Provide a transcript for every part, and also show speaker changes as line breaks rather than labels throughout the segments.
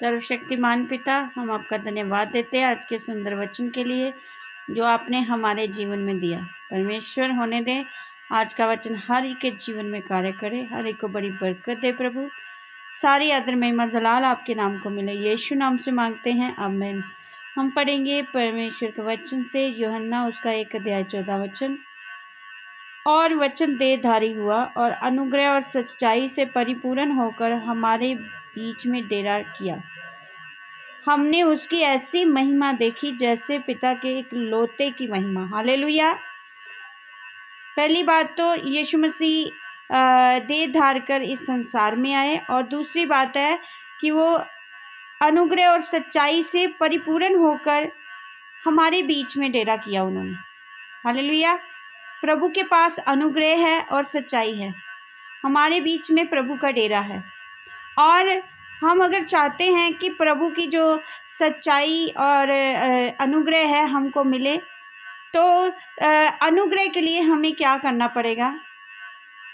सर्वशक्तिमान पिता, हम आपका धन्यवाद देते हैं आज के सुंदर वचन के लिए जो आपने हमारे जीवन में दिया। परमेश्वर होने दे आज का वचन हर एक के जीवन में कार्य करे, हर एक को बड़ी बरकत दे। प्रभु सारी आदर महिमा जलाल आपके नाम को मिले, यीशु नाम से मांगते हैं, आमीन। हम पढ़ेंगे परमेश्वर के वचन से यूहन्ना उसका 1 अध्याय 14 वचन। और वचन देहधारी हुआ और अनुग्रह और सच्चाई से परिपूर्ण होकर हमारे बीच में डेरा किया। हमने उसकी ऐसी महिमा देखी जैसे पिता के एक लोते की महिमा। हालेलुया। पहली बात तो यीशु मसीह देह धार कर इस संसार में आए, और दूसरी बात है कि वो अनुग्रह और सच्चाई से परिपूर्ण होकर हमारे बीच में डेरा किया उन्होंने। हालेलुया। प्रभु के पास अनुग्रह है और सच्चाई है, हमारे बीच में प्रभु का डेरा है। और हम अगर चाहते हैं कि प्रभु की जो सच्चाई और अनुग्रह है हमको मिले, तो अनुग्रह के लिए हमें क्या करना पड़ेगा,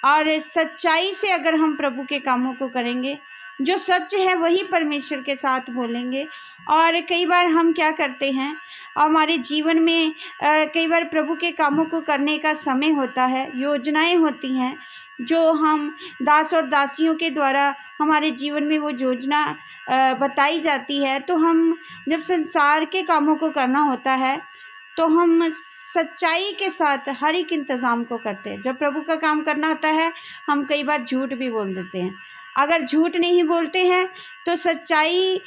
और सच्चाई से अगर हम प्रभु के कामों को करेंगे, जो सच है वही परमेश्वर के साथ बोलेंगे। और कई बार हम क्या करते हैं, हमारे जीवन में कई बार प्रभु के कामों को करने का समय होता है, योजनाएं होती हैं जो हम दास और दासियों के द्वारा हमारे जीवन में वो योजना बताई जाती है। तो हम जब संसार के कामों को करना होता है तो हम सच्चाई के साथ हर एक इंतज़ाम को करते हैं। जब प्रभु का काम करना होता है हम कई बार झूठ भी बोल देते हैं। अगर झूठ नहीं बोलते हैं तो सच्चाई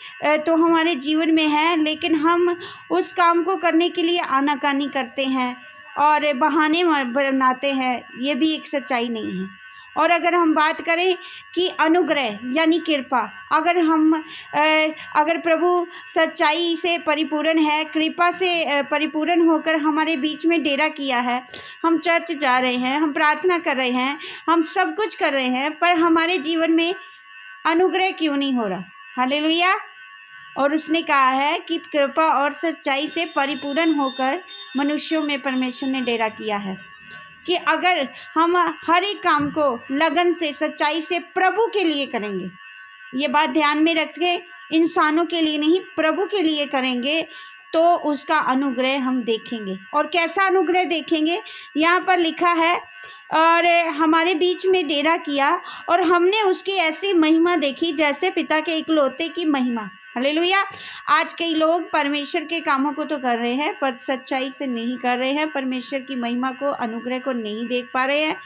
तो हमारे जीवन में है, लेकिन हम उस काम को करने के लिए आनाकानी करते हैं और बहाने बनाते हैं, ये भी एक सच्चाई नहीं है। और अगर हम बात करें कि अनुग्रह यानी कृपा, अगर प्रभु सच्चाई से परिपूर्ण है, कृपा से परिपूर्ण होकर हमारे बीच में डेरा किया है, हम चर्च जा रहे हैं, हम प्रार्थना कर रहे हैं, हम सब कुछ कर रहे हैं, पर हमारे जीवन में अनुग्रह क्यों नहीं हो रहा। हालेलुया। और उसने कहा है कि कृपा और सच्चाई से परिपूर्ण होकर मनुष्यों में परमेश्वर ने डेरा किया है, कि अगर हम हर एक काम को लगन से सच्चाई से प्रभु के लिए करेंगे, ये बात ध्यान में रखें, इंसानों के लिए नहीं प्रभु के लिए करेंगे, तो उसका अनुग्रह हम देखेंगे। और कैसा अनुग्रह देखेंगे, यहाँ पर लिखा है और हमारे बीच में डेरा किया और हमने उसकी ऐसी महिमा देखी जैसे पिता के इकलौते की महिमा। हालेलुया। आज कई लोग परमेश्वर के कामों को तो कर रहे हैं पर सच्चाई से नहीं कर रहे हैं, परमेश्वर की महिमा को, अनुग्रह को नहीं देख पा रहे हैं।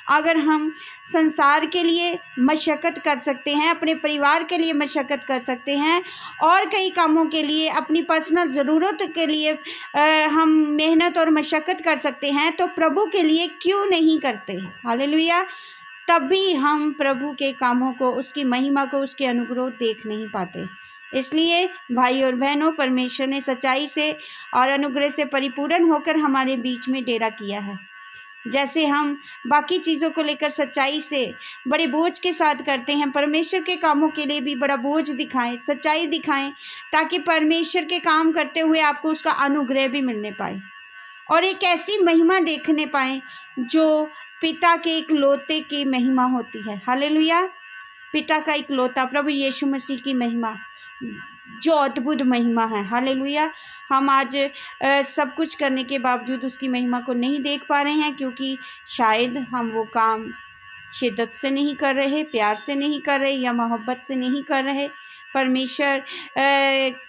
अगर हम संसार के लिए मशक्क़त कर सकते हैं, अपने परिवार के लिए मशक्क़त कर सकते हैं, और कई कामों के लिए, अपनी पर्सनल ज़रूरत के लिए हम मेहनत और मशक्क़त कर सकते हैं, तो प्रभु के लिए क्यों नहीं करते। हालेलुया। तब भी हम प्रभु के कामों को, उसकी महिमा को, उसके अनुग्रह देख नहीं पाते। इसलिए भाई और बहनों, परमेश्वर ने सच्चाई से और अनुग्रह से परिपूर्ण होकर हमारे बीच में डेरा किया है। जैसे हम बाकी चीज़ों को लेकर सच्चाई से बड़े बोझ के साथ करते हैं, परमेश्वर के कामों के लिए भी बड़ा बोझ दिखाएं, सच्चाई दिखाएं, ताकि परमेश्वर के काम करते हुए आपको उसका अनुग्रह भी मिलने पाए और एक ऐसी महिमा देखने पाएँ जो पिता के इकलौते की महिमा होती है। हालेलुया। पिता का इकलौता प्रभु यीशु मसीह की महिमा जो अद्भुत महिमा है। हालेलुया। हम आज सब कुछ करने के बावजूद उसकी महिमा को नहीं देख पा रहे हैं, क्योंकि शायद हम वो काम शिद्दत से नहीं कर रहे, प्यार से नहीं कर रहे, या मोहब्बत से नहीं कर रहे, परमेश्वर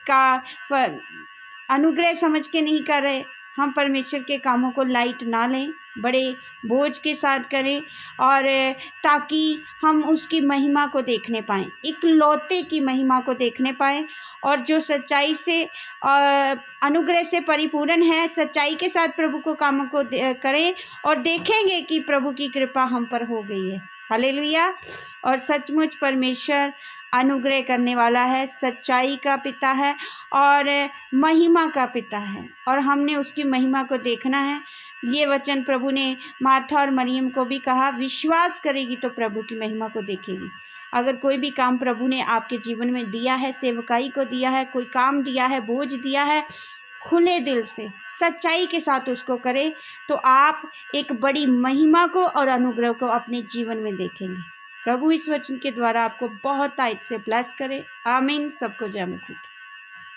का अनुग्रह समझ के नहीं कर रहे। हम परमेश्वर के कामों को लाइट ना लें, बड़े बोझ के साथ करें, और ताकि हम उसकी महिमा को देखने पाएँ, इकलौते की महिमा को देखने पाएँ, और जो सच्चाई से अनुग्रह से परिपूर्ण है, सच्चाई के साथ प्रभु को कामों को करें और देखेंगे कि प्रभु की कृपा हम पर हो गई है। हालेलुया। और सचमुच परमेश्वर अनुग्रह करने वाला है, सच्चाई का पिता है और महिमा का पिता है, और हमने उसकी महिमा को देखना है। ये वचन प्रभु ने मार्था और मरियम को भी कहा, विश्वास करेगी तो प्रभु की महिमा को देखेगी। अगर कोई भी काम प्रभु ने आपके जीवन में दिया है, सेवकाई को दिया है, कोई काम दिया है, बोझ दिया है, खुले दिल से सच्चाई के साथ उसको करें, तो आप एक बड़ी महिमा को और अनुग्रह को अपने जीवन में देखेंगे। प्रभु इस वचन के द्वारा आपको बहुत ताइत से ब्लेस करे। आमीन। सबको जय मसीह की।